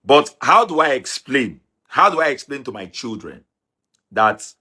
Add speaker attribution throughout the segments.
Speaker 1: But how do I explain? How do I explain to my children that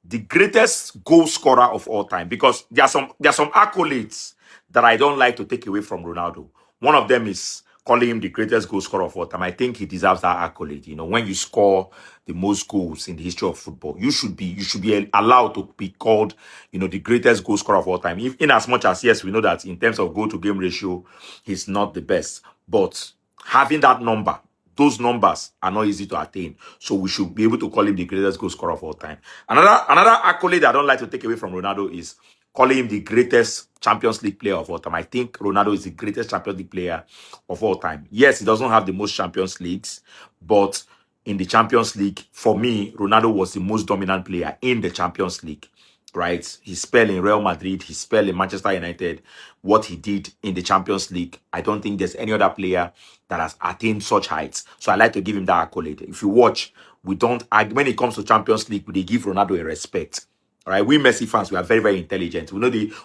Speaker 1: the greatest goal scorer of all time, because there are some accolades that I don't like to take away from Ronaldo. One of them is calling him the greatest goal scorer of all time. I think he deserves that accolade. You know, when you score the most goals in the history of football, you should be allowed to be called, the greatest goal scorer of all time. In as much as, yes, we know that in terms of goal to game ratio, he's not the best, but having that number, those numbers are not easy to attain. So we should be able to call him the greatest goal scorer of all time. Another accolade I don't like to take away from Ronaldo is calling him the greatest Champions League player of all time. I think Ronaldo is the greatest Champions League player of all time. Yes, he doesn't have the most Champions Leagues, but in the Champions League, for me, Ronaldo was the most dominant player in the Champions League. Right? His spell in Real Madrid, his spell in Manchester United, what he did in the Champions League. I don't think there's any other player that has attained such heights. So I like to give him that accolade. If you watch, we don't, when it comes to Champions League, they give Ronaldo a respect. All right, we Messi fans, we are very, very intelligent. We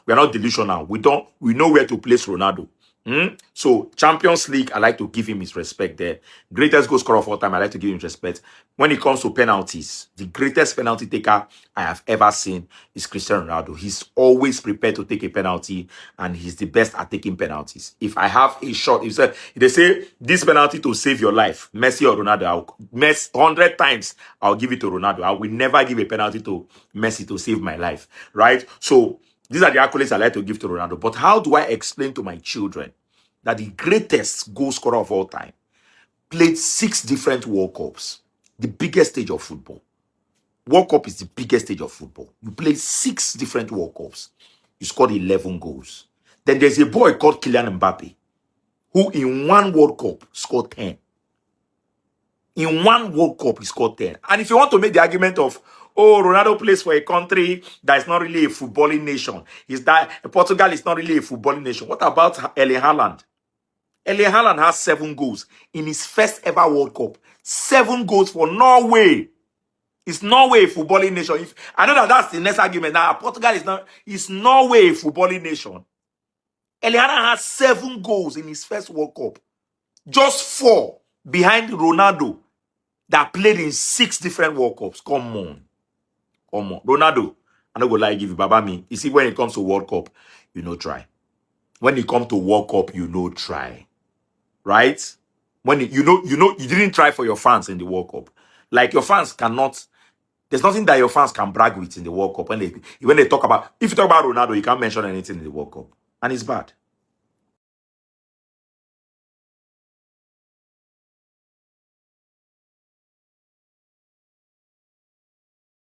Speaker 1: are not delusional. We know where to place Ronaldo. So Champions League, I like to give him his respect there. Greatest goal scorer of all time, I like to give him respect. When it comes to penalties, the greatest penalty taker I have ever seen is Cristiano Ronaldo. He's always prepared to take a penalty, and he's the best at taking penalties. If I have a shot, if they say this penalty to save your life, Messi or Ronaldo, I'll 100 times I'll give it to Ronaldo. I will never give a penalty to Messi to save my life, right? So these are the accolades I like to give to Ronaldo. But how do I explain to my children that the greatest goal scorer of all time played 6 different World Cups, the biggest stage of football? World Cup is the biggest stage of football. You played 6 different World Cups. You scored 11 goals. Then there's a boy called Kylian Mbappe, who in one World Cup scored 10. In one World Cup, he scored 10. And if you want to make the argument of, oh, Ronaldo plays for a country that is not really a footballing nation, Portugal is not really a footballing nation. What about Erling Haaland? Erling Haaland has 7 goals in his first ever World Cup. 7 goals for Norway. Is Norway a footballing nation? I know that's the next argument. Now, Portugal is not. Is Norway a footballing nation? Erling Haaland has 7 goals in his first World Cup. Just 4 behind Ronaldo that played in 6 different World Cups. Come on. Ronaldo, I'm not going to lie, give you Baba me. You see, when it comes to World Cup, try. When it comes to World Cup, try. Right? When you didn't try for your fans in the World Cup. Like your fans cannot, there's nothing that your fans can brag with in the World Cup. When they talk about, if you talk about Ronaldo, you can't mention anything in the World Cup. And it's bad.